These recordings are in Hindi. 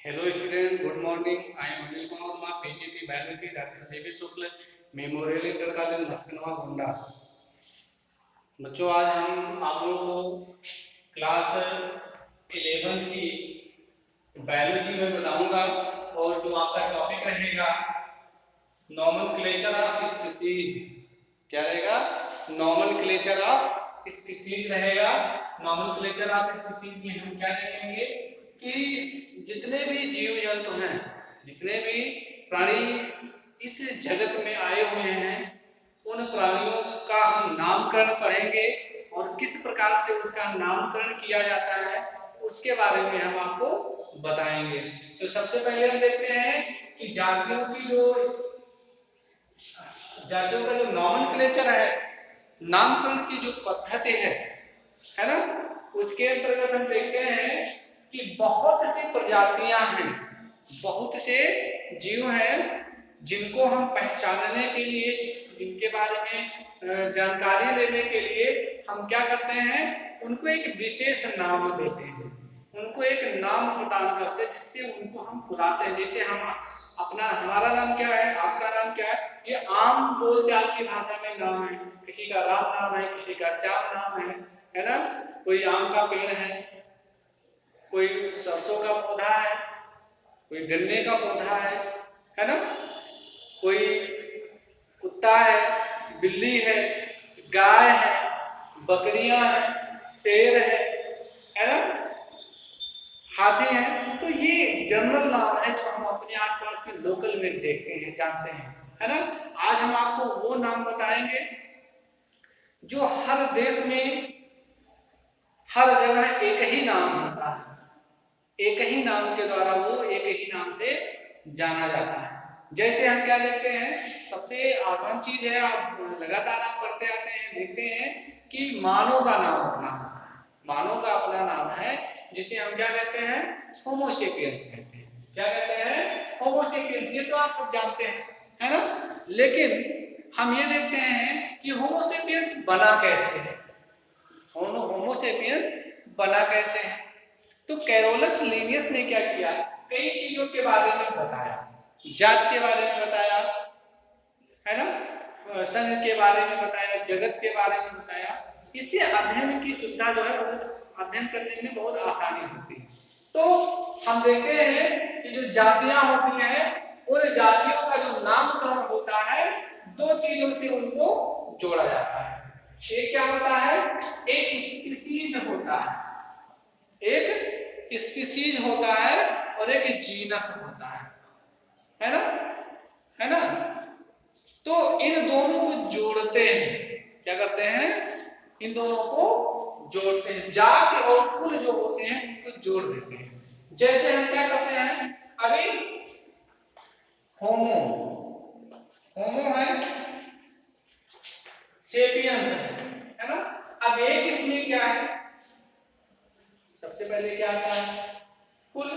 Hello student, good morning. I am Anil Kumar Verma, PGT Biology, Dr. C.V. Shukla, memorial inter college Maskanwa Gonda. बच्चों आज हम आप लोगों को क्लास 11 की बायोलॉजी में बताऊंगा और जो आपका टॉपिक रहेगा नॉमेनक्लेचर ऑफ स्पीसीज। क्या रहेगा? नॉमेनक्लेचर ऑफ स्पीसीज रहेगा। नॉमेनक्लेचर ऑफ स्पीसीज में हम क्या देखेंगे कि जितने भी जीव जंतु हैं, जितने भी प्राणी इस जगत में आए हुए हैं, उन प्राणियों का हम नामकरण पढ़ेंगे और किस प्रकार से उसका नामकरण किया जाता है उसके बारे में हम आपको बताएंगे। तो सबसे पहले हम देखते हैं कि जातियों का जो नॉमेनक्लेचर है, नामकरण की जो पद्धति है ना, उसके अंतर्गत हम देखते हैं कि बहुत सी प्रजातियां हैं, बहुत से जीव हैं जिनको हम पहचानने के लिए, जिनके बारे में जानकारी लेने के लिए हम क्या करते हैं, उनको एक विशेष नाम देते हैं, उनको एक नाम प्रदान करते हैं जिससे उनको हम बुलाते हैं। जैसे हम हमारा नाम क्या है, आपका नाम क्या है, ये आम बोलचाल की भाषा में नाम है। किसी का राम नाम है, किसी का श्याम नाम है ना। कोई आम का पेड़ है, कोई सरसों का पौधा है, कोई गन्ने का पौधा है ना, कोई कुत्ता है, बिल्ली है, गाय है, बकरियां हैं, शेर है ना, हाथी है। तो ये जनरल नाम है जो हम अपने आसपास के लोकल में देखते हैं, जानते हैं, है ना। आज हम आपको वो नाम बताएंगे जो हर देश में हर जगह एक ही नाम होता है, एक ही नाम के द्वारा वो एक ही नाम से जाना जाता है। जैसे हम क्या देखते हैं, सबसे आसान चीज है, आप लगातार आप पढ़ते आते हैं, देखते हैं कि मानव का नाम अपना होता है, मानव का अपना नाम है जिसे हम क्या कहते हैं, होमोसेपियंस कहते हैं। क्या कहते हैं? होमोसेपियंस। ये तो आप सब जानते हैं, है ना। लेकिन हम ये देखते हैं कि होमोसेपियंस बना कैसे है, होमोसेपियंस बना कैसे है। तो कैरोलस लिनियस ने क्या किया, कई चीजों के बारे में बताया, जात के बारे में बताया, है ना, संघ के बारे में बताया, जगत के बारे में बताया। इससे अध्ययन की सुविधा जो है, बहुत अध्ययन करने में बहुत आसानी होती है। तो हम देखते हैं कि जो जातियां होती हैं, उन जातियों का जो नामकरण होता है, दो चीजों से उनको जोड़ा जाता है। एक क्या होता है, एक स्पीसीज होता है, एक स्पीसीज होता है और एक जीनस होता है ना, है ना। तो इन दोनों को जोड़ते हैं, क्या करते हैं, इन दोनों को जोड़ते हैं, जाति और कुल जो होते हैं उनको जोड़ देते हैं। जैसे हम क्या करते हैं, अभी होमो है, सेपियंस है ना। अब एक इसमें क्या है, सबसे पहले क्या आता है, कुल,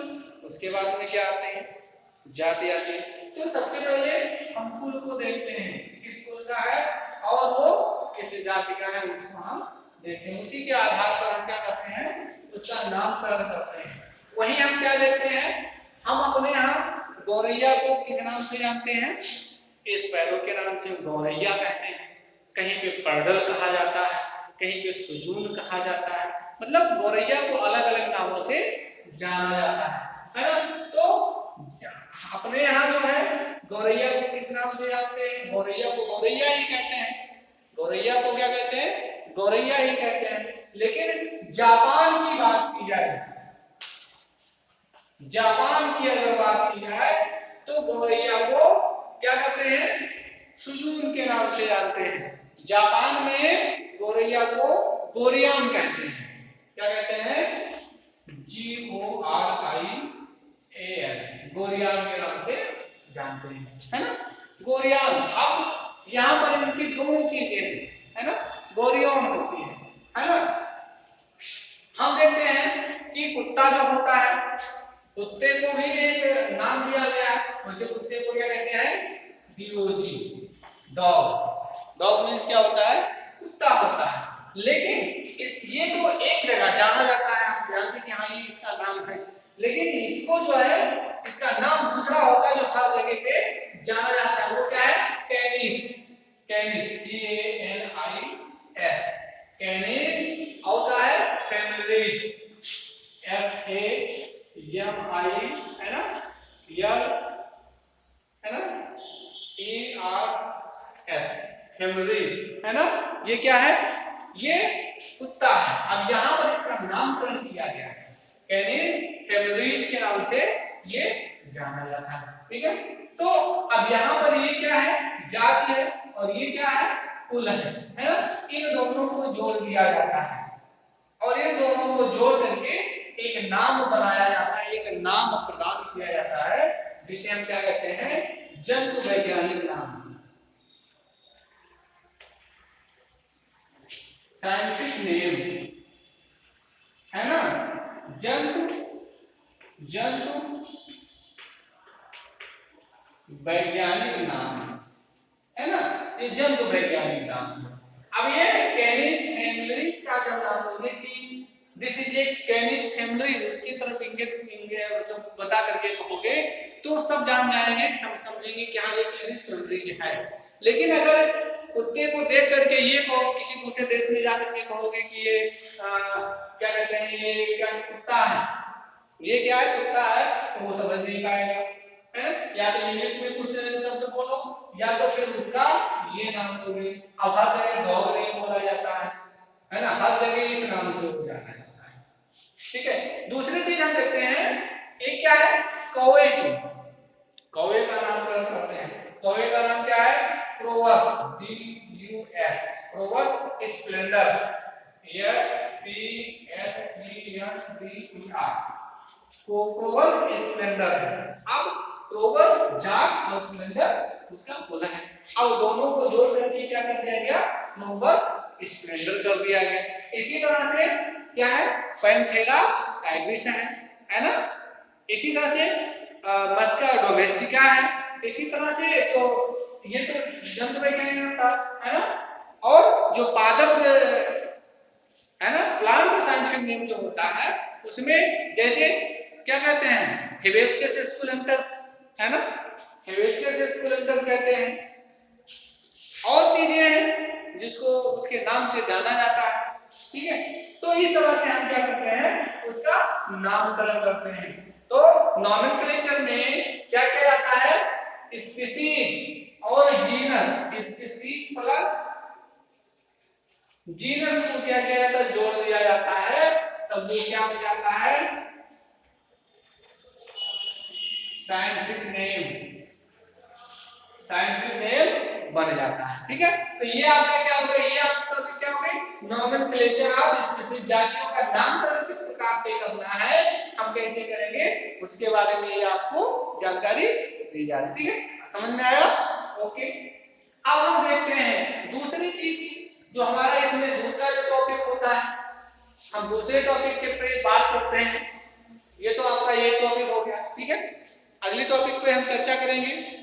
उसके बाद में क्या आते हैं, जाति आती है। तो सबसे पहले हम कुल को देखते हैं, किस कुल का है और वो किस जाति का है, उसको हम देखते हैं। उसी के आधार पर हम क्या करते हैं, उसका नामकरण करते हैं। वहीं हम क्या देखते हैं, हम अपने यहाँ गौरैया को किस नाम से जानते हैं, इस पैरों के नाम से गौरैया कहते हैं। कहीं पे पर्डल कहा जाता है, कहीं पे सुजून कहा जाता है, मतलब गौरैया को अलग अलग नामों से जाना जाता है ना। तो अपने यहाँ जो है गौरैया को किस नाम से जानते हैं, गौरैया को गौरैया ही कहते हैं, गौरैया को क्या कहते हैं, गौरैया ही कहते हैं। लेकिन जापान की बात की जाए, जापान की अगर बात की जाए तो गौरैया को क्या कहते हैं, सुजून के नाम से जानते हैं। जापान में गौरैया को गोरियान कहते हैं। क्या कहते हैं, GORIAN, गोरियान के नाम से जानते हैं, है ना, गोरियान। अब यहाँ पर इनकी दोनों चीजें है ना, गोरियान होती है ना। हम देखते हैं कि कुत्ता जो होता है, कुत्ते को भी एक नाम दिया गया है, वैसे कुत्ते को क्या कहते हैं, DOG, डॉग। डॉग मीन्स क्या होता है, कुत्ता होता है। लेकिन ये तो एक जगह जाना जाता है, हम जानते हैं कि हाँ ये इसका नाम है, लेकिन इसको जो है इसका नाम दूसरा होता है जो हर जगह पे जाना जाता है, वो क्या है? कैनिस। कैनिस, CANIS, कैनिस। और क्या है? फैमिलीज, FAMI, है ना, L, है ना, ERS, फैमिलीज, है ना। ये क्या है? ये कुत्ता है। अब यहाँ पर इसका नामकरण किया गया है, कैनिस फैमिलीज के नाम से ये जाना जाता है। ठीक है, तो अब यहाँ पर ये क्या है? जाति है, और ये क्या है? कुल है ना। इन दोनों को जोड़ दिया जाता है और इन दोनों को जोड़ करके एक नाम बनाया जाता है, एक नाम प्रदान किया जाता है, जिसे हम क्या कहते हैं? जंतु वैज्ञानिक नाम, साइंटिफिक नेम, है ना। जंतु वैज्ञानिक नाम, है ना, ये जंतु वैज्ञानिक नाम है। अब ये कैनिस फैमिलीज का जब नाम लोगे कि दिस इज ए कैनिस फैमिली, उसकी तरफ इंगित मतलब बता करके कहोगे तो सब जान जाएंगे, समझेंगे कि हाँ ये कैनिस फैमिलीज है। लेकिन अगर कुत्ते को देख करके ये कहो, किसी दूसरे देश में जाकर के कहोगे कि ये क्या कहते हैं, ये क्या कुत्ता है, ये क्या है? कुत्ता है, तो वो समझ नहीं पाएगा, है। या तो इंग्लिश में कुछ शब्द बोलो, या तो फिर उसका ये नाम दोगे। अब हर जगह डॉग नहीं बोला जाता है ना, हर जगह इस नाम से हो जाना जाता है। ठीक है, दूसरी चीज हम देखते हैं, एक क्या है? कौवे की, कौवे का नामकरण करते हैं। कौवे का नाम क्या है? प्रोवस, DUS, प्रोवस स्प्लेंडर, SPLENDER, प्रोवस स्प्लेंडर। अब प्रोवस जात और स्प्लेंडर उसका कुल है। अब दोनों को जोड़ करके क्या कर दिया गया? प्रोवस स्प्लेंडर कर दिया गया। इसी तरह से क्या है? पैंथेरा टाइग्रिस है ना। इसी तरह से मस्का डोमेस्टिका है। इसी तरह से जो ये तो जंतु वैज्ञानिक था, है ना। और जो पादप है ना, प्लांट साइंटिफिक नेम जो होता है उसमें जैसे क्या कहते हैं? हिबिस्कस एस्कुलेंटस, है ना, हिबिस्कस एस्कुलेंटस कहते हैं। और चीजें हैं जिसको उसके नाम से जाना जाता है। ठीक है, तो इस तरह से हम क्या करते हैं? उसका नामकरण करते हैं। तो नॉमेनक्लेचर में क्या किया जाता है? स्पीसीज और जीनस, स्पीसीज प्लस जीनस को क्या किया जाता है? जोड़ दिया जाता है, तब वो क्या हो जाता है? साइंटिफिक नेम बन जाता है। ठीक है, तो ये आपका क्या हो गया? ये आपका क्या हो गई? नॉमेनक्लेचर ऑफ स्पीसीज, जातियों का नामकरण किस प्रकार से करना है, हम कैसे करेंगे, उसके बारे में ये आपको जानकारी दी जा रही है। ठीक है, समझ में आया? ओके, अब हम देखते हैं दूसरी चीज जो हमारा इसमें दूसरा जो टॉपिक होता है, हम दूसरे टॉपिक के पे बात करते हैं। ये तो आपका ये टॉपिक हो गया। ठीक है, अगली टॉपिक पे हम चर्चा करेंगे